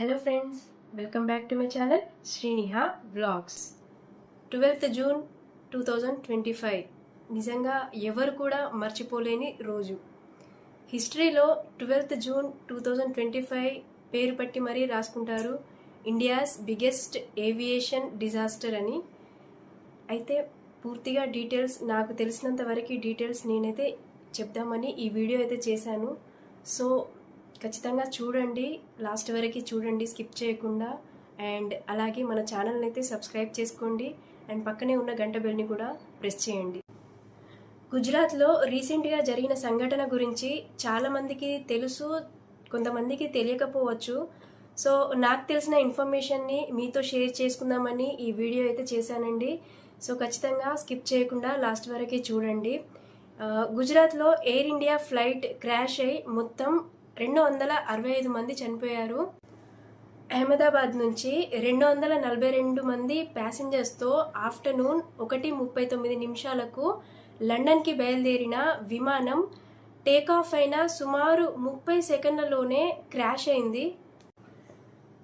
Hello friends, welcome back to my channel Sriniha vlogs. 12th June 2025 నిజంగా ఎవరు కూడా మర్చిపోలేని రోజు. హిస్టరీలో 12th జూన్ 2025 పేరు పట్టి మరీ రాసుకుంటారు ఇండియాస్ బిగ్గెస్ట్ ఏవియేషన్ డిజాస్టర్ అని. అయితే పూర్తిగా డీటెయిల్స్ నాకు తెలిసినంత వరకు డీటెయిల్స్ నేనైతే చెప్దామని ఈ వీడియో అయితే చేశాను. సో ఖచ్చితంగా చూడండి, లాస్ట్ వరకు చూడండి స్కిప్ చేయకుండా. అండ్ అలాగే మన ఛానల్ని అయితే సబ్స్క్రైబ్ చేసుకోండి అండ్ పక్కనే ఉన్న గంట బెల్ని కూడా ప్రెస్ చేయండి. గుజరాత్లో రీసెంట్గా జరిగిన సంఘటన గురించి చాలామందికి తెలుసు, కొంతమందికి తెలియకపోవచ్చు. సో నాకు తెలిసిన ఇన్ఫర్మేషన్ని మీతో షేర్ చేసుకుందామని ఈ వీడియో అయితే చేశానండి. సో ఖచ్చితంగా స్కిప్ చేయకుండా లాస్ట్ వరకే చూడండి. గుజరాత్లో ఎయిర్ ఇండియా ఫ్లైట్ క్రాష్ అయి మొత్తం 265 మంది చనిపోయారు. అహ్మదాబాద్ నుంచి 242 మంది ప్యాసింజర్స్తో ఆఫ్టర్నూన్ 1:39 లండన్కి బయలుదేరిన విమానం టేకాఫ్ అయిన సుమారు 30 సెకండ్లలోనే క్రాష్ అయింది.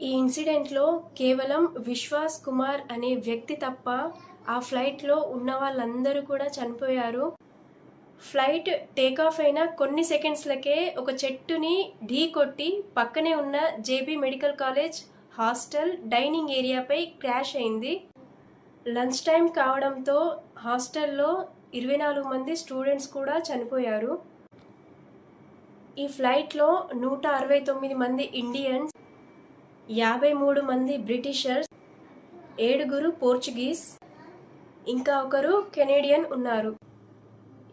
ఈ ఇన్సిడెంట్లో కేవలం విశ్వాస్ కుమార్ అనే వ్యక్తి తప్ప ఆ ఫ్లైట్లో ఉన్న వాళ్ళందరూ కూడా చనిపోయారు. ఫ్లైట్ టేకాఫ్ అయిన కొన్ని సెకండ్స్లకే ఒక చెట్టుని ఢీ కొట్టి పక్కనే ఉన్న JB medical college hostel dining ఏరియాపై క్రాష్ అయింది. లంచ్ టైం కావడంతో హాస్టల్లో 24 మంది స్టూడెంట్స్ కూడా చనిపోయారు. ఈ ఫ్లైట్లో 169 మంది ఇండియన్స్, 53 మంది బ్రిటిషర్స్, 7 పోర్చుగీస్, ఇంకా ఒకరు కెనేడియన్ ఉన్నారు.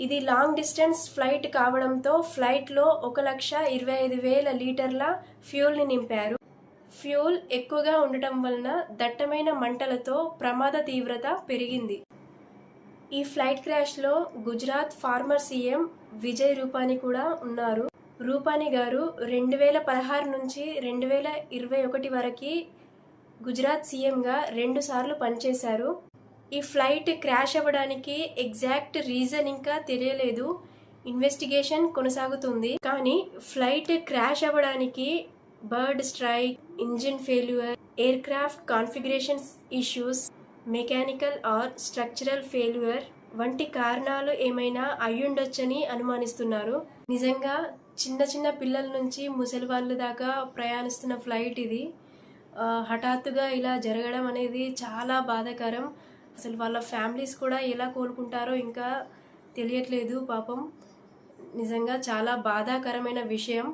ఇది లాంగ్ డిస్టెన్స్ ఫ్లైట్ కావడంతో ఫ్లైట్లో 1,25,000 లీటర్ల ఫ్యూల్ని నింపారు. ఫ్యూల్ ఎక్కువగా ఉండటం వలన దట్టమైన మంటలతో ప్రమాద తీవ్రత పెరిగింది. ఈ ఫ్లైట్ క్రాష్లో గుజరాత్ ఫార్మర్ సీఎం విజయ్ రూపానీ కూడా ఉన్నారు. రూపానీ గారు 2016 నుంచి 2021 వరకు గుజరాత్ సీఎంగా 2 సార్లు పనిచేశారు. ఈ ఫ్లైట్ క్రాష్ అవ్వడానికి ఎగ్జాక్ట్ రీజన్ ఇంకా తెలియలేదు, ఇన్వెస్టిగేషన్ కొనసాగుతుంది. కానీ ఫ్లైట్ క్రాష్ అవ్వడానికి bird strike, engine failure, air craft configuration issues, mechanical are structural failure వంటి కారణాలు ఏమైనా అయ్యుండొచ్చని అనుమానిస్తున్నారు. నిజంగా చిన్న చిన్న పిల్లల నుంచి ముసలి వాళ్ళ దాకా ప్రయాణిస్తున్న ఫ్లైట్ ఇది. హఠాత్తుగా ఇలా జరగడం అనేది చాలా బాధాకరం. అసలు వాళ్ళ ఫ్యామిలీస్ కూడా ఎలా కోలుకుంటారో ఇంకా తెలియట్లేదు పాపం. నిజంగా చాలా బాధాకరమైన విషయం.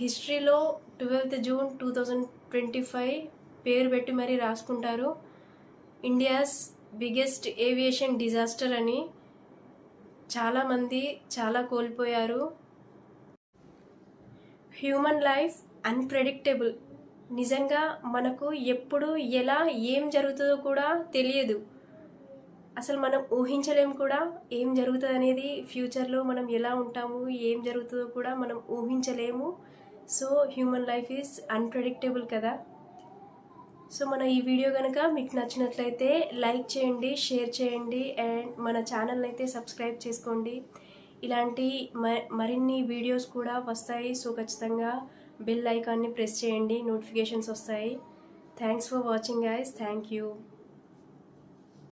హిస్టరీలో 12th జూన్ 2025 పేరు పెట్టి మరీ రాసుకుంటారు ఇండియాస్ బిగ్గెస్ట్ ఏవియేషన్ డిజాస్టర్ అని. చాలామంది చాలా కోల్పోయారు. Human life unpredictable. నిజంగా మనకు ఎప్పుడు ఎలా ఏం జరుగుతుందో కూడా తెలియదు. అసలు మనం ఊహించలేము కూడా ఏం జరుగుతుంది అనేది. ఫ్యూచర్లో మనం ఎలా ఉంటాము, ఏం జరుగుతుందో కూడా మనం ఊహించలేము. So human life is unpredictable కదా. సో మన ఈ వీడియో కనుక మీకు నచ్చినట్లయితే లైక్ చేయండి, షేర్ చేయండి అండ్ మన ఛానల్ అయితే సబ్స్క్రైబ్ చేసుకోండి. ఇలాంటి మరిన్ని వీడియోస్ కూడా వస్తాయి. సో ఖచ్చితంగా బెల్ ఐకాన్ని ప్రెస్ చేయండి, నోటిఫికేషన్స్ వస్తాయి. Thanks for watching guys. Thank you.